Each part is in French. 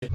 Yo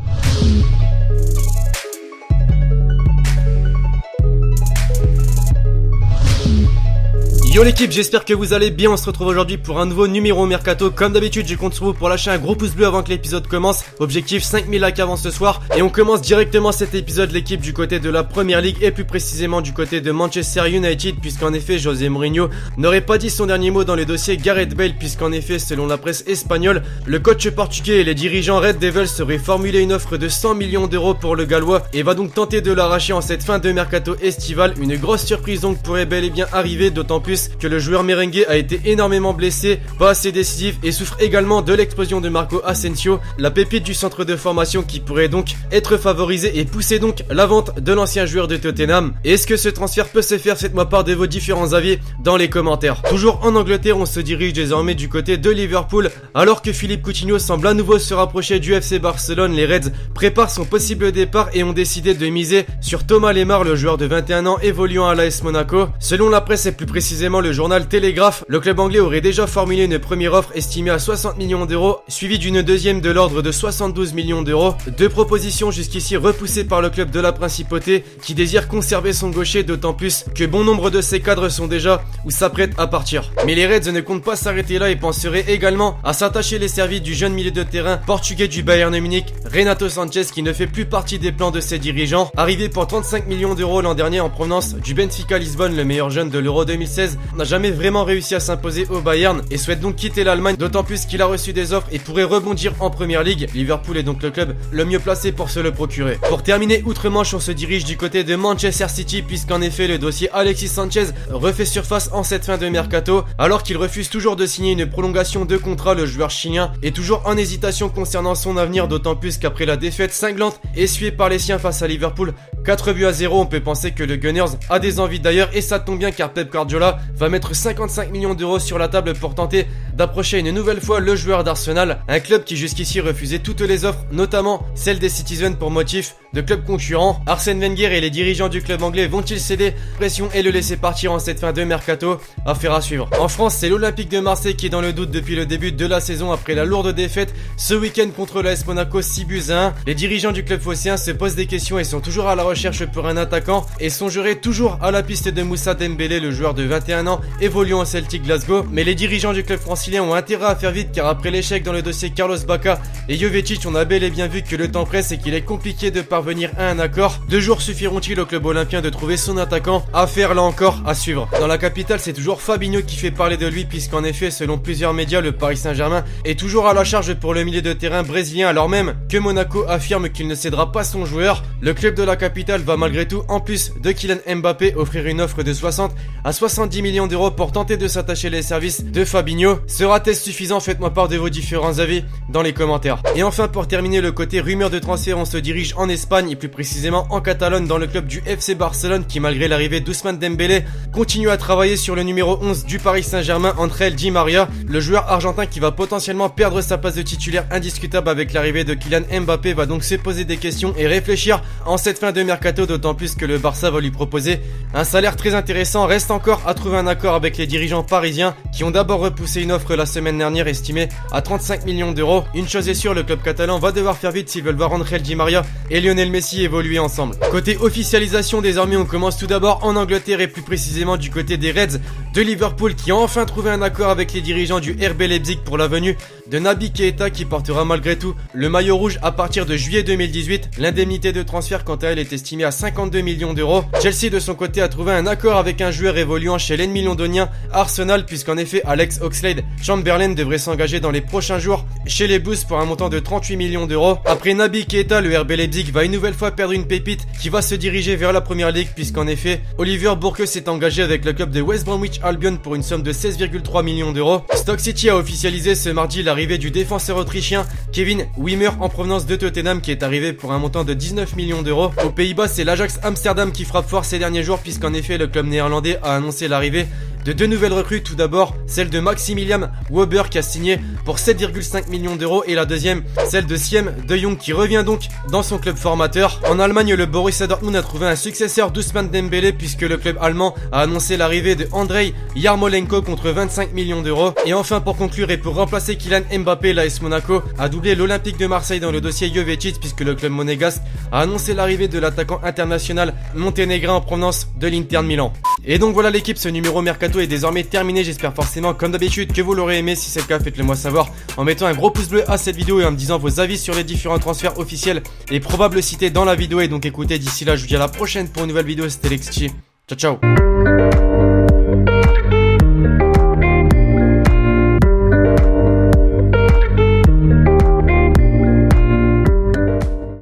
l'équipe, j'espère que vous allez bien. On se retrouve aujourd'hui pour un nouveau numéro Mercato. Comme d'habitude, je compte sur vous pour lâcher un gros pouce bleu avant que l'épisode commence. Objectif 5000 likes avant ce soir. Et on commence directement cet épisode, l'équipe du côté de la Première Ligue et plus précisément du côté de Manchester United, puisqu'en effet José Mourinho n'aurait pas dit son dernier mot dans le dossier Gareth Bale, puisqu'en effet selon la presse espagnole, le coach portugais et les dirigeants Red Devils auraient formulé une offre de 100 millions d'euros pour le Gallois et va donc tenter de l'arracher en cette fin de mercato estival. Une grosse surprise donc pourrait bel et bien arriver, d'autant plus que le joueur merengue a été énormément blessé, pas assez décisif et souffre également de l'explosion de Marco Asensio, la pépite du centre de formation qui pourrait donc être favorisé et pousser donc la vente de l'ancien joueur de Tottenham. Et est-ce que ce transfert peut se faire? Faites-moi part de vos différents avis dans les commentaires. Toujours en Angleterre, on se dirige désormais du côté de Liverpool. Alors que Philippe Coutinho semble à nouveau se rapprocher du FC Barcelone, les Reds préparent son possible départ et ont décidé de miser sur Thomas Lemar, le joueur de 21 ans évoluant à l'AS Monaco. Selon la presse et plus précisément le journal Télégraphe, le club anglais aurait déjà formulé une première offre estimée à 60 millions d'euros, suivie d'une deuxième de l'ordre de 72 millions d'euros. Deux propositions jusqu'ici repoussées par le club de la Principauté qui désire conserver son gaucher, d'autant plus que bon nombre de ses cadres sont déjà ou s'apprêtent à partir. Mais les Reds ne comptent pas s'arrêter là et penseraient également à s'attacher les services du jeune milieu de terrain portugais du Bayern Munich, Renato Sanchez, qui ne fait plus partie des plans de ses dirigeants. Arrivé pour 35 millions d'euros l'an dernier en provenance du Benfica Lisbonne, le meilleur jeune de l'Euro 2016, n'a jamais vraiment réussi à s'imposer au Bayern et souhaite donc quitter l'Allemagne, d'autant plus qu'il a reçu des offres et pourrait rebondir en Première Ligue. Liverpool est donc le club le mieux placé pour se le procurer. Pour terminer outre-Manche, on se dirige du côté de Manchester City, puisqu'en effet le dossier Alexis Sanchez refait surface en cette fin de mercato. Alors qu'il refuse toujours de signer une prolongation de contrat, le joueur chilien est toujours en hésitation concernant son avenir, d'autant plus qu'après la défaite cinglante essuyée par les siens face à Liverpool 4-0, on peut penser que le Gunners a des envies d'ailleurs, et ça tombe bien car Pep Guardiola va mettre 55 millions d'euros sur la table pour tenter d'approcher une nouvelle fois le joueur d'Arsenal, un club qui jusqu'ici refusait toutes les offres, notamment celle des Citizens pour motif de club concurrent. Arsène Wenger et les dirigeants du club anglais vont-ils céder pression et le laisser partir en cette fin de mercato? Affaire à suivre. En France, c'est l'Olympique de Marseille qui est dans le doute depuis le début de la saison après la lourde défaite ce week-end contre l'AS Monaco 6-1. Les dirigeants du club phocéen se posent des questions et sont toujours à la recherche pour un attaquant et songeraient toujours à la piste de Moussa Dembélé, le joueur de 21 ans évoluant au Celtic Glasgow. Mais les dirigeants du club francilien ont intérêt à faire vite, car après l'échec dans le dossier Carlos Bacca et Jovetic, on a bel et bien vu que le temps presse et qu'il est compliqué de parvenir à un accord. 2 jours suffiront-ils au club olympien de trouver son attaquant? Affaire là encore à suivre. Dans la capitale, c'est toujours Fabinho qui fait parler de lui, puisqu'en effet selon plusieurs médias, le Paris Saint-Germain est toujours à la charge pour le milieu de terrain brésilien, alors même que Monaco affirme qu'il ne cédera pas son joueur. Le club de la capitale va malgré tout, en plus de Kylian Mbappé, offrir une offre de 60 à 70 millions d'euros pour tenter de s'attacher les services de Fabinho. Sera-t-il suffisant? Faites-moi part de vos différents avis dans les commentaires. Et enfin, pour terminer le côté rumeur de transfert, on se dirige en Espagne et plus précisément en Catalogne, dans le club du FC Barcelone qui, malgré l'arrivée d'Ousmane Dembélé, continue à travailler sur le numéro 11 du Paris Saint-Germain, Angel Di Maria, le joueur argentin qui va potentiellement perdre sa place de titulaire indiscutable avec l'arrivée de Kylian Mbappé va donc se poser des questions et réfléchir en cette fin de mercato, d'autant plus que le Barça va lui proposer un salaire très intéressant. Reste encore à trouver un accord avec les dirigeants parisiens qui ont d'abord repoussé une offre la semaine dernière estimée à 35 millions d'euros. Une chose est sûre, le club catalan va devoir faire vite s'ils veulent voir Angel Di Maria et Lionel Messi évoluer ensemble. Côté officialisation, désormais on commence tout d'abord en Angleterre et plus précisément du côté des Reds de Liverpool qui ont enfin trouvé un accord avec les dirigeants du RB Leipzig pour la venue de Naby Keita, qui portera malgré tout le maillot rouge à partir de juillet 2018. L'indemnité de transfert quant à elle est estimée à 52 millions d'euros. Chelsea de son côté a trouvé un accord avec un joueur évoluant chez l'ennemi londonien Arsenal, puisqu'en effet Alex Oxlade-Chamberlain devrait s'engager dans les prochains jours chez les Blues pour un montant de 38 millions d'euros. Après Naby Keita, le RB Leipzig va une nouvelle fois perdre une pépite qui va se diriger vers la Première Ligue, puisqu'en effet Oliver Burke s'est engagé avec le club de West Bromwich Albion pour une somme de 16,3 millions d'euros. Stoke City a officialisé ce mardi l'arrivée du défenseur autrichien Kevin Wimmer en provenance de Tottenham, qui est arrivé pour un montant de 19 millions d'euros. Aux Pays-Bas, c'est l'Ajax Amsterdam qui frappe fort ces derniers jours, puisqu'en effet le club néerlandais a annoncé l'arrivée de deux nouvelles recrues. Tout d'abord, celle de Maximilian Weber qui a signé pour 7,5 millions d'euros et la deuxième, celle de Siem de Jong qui revient donc dans son club formateur. En Allemagne, le Borussia Dortmund a trouvé un successeur d'Ousmane Dembélé puisque le club allemand a annoncé l'arrivée de Andrei Yarmolenko contre 25 millions d'euros. Et enfin, pour conclure et pour remplacer Kylian Mbappé, l'AS Monaco a doublé l'Olympique de Marseille dans le dossier Jovetic puisque le club monégasque a annoncé l'arrivée de l'attaquant international monténégrin en provenance de l'Inter de Milan. Et donc voilà l'équipe, ce numéro mercato est désormais terminé. J'espère forcément comme d'habitude que vous l'aurez aimé. Si c'est le cas, faites-le moi savoir en mettant un gros pouce bleu à cette vidéo et en me disant vos avis sur les différents transferts officiels et probables cités dans la vidéo. Et donc écoutez, d'ici là je vous dis à la prochaine pour une nouvelle vidéo. C'était Lexchi, ciao ciao.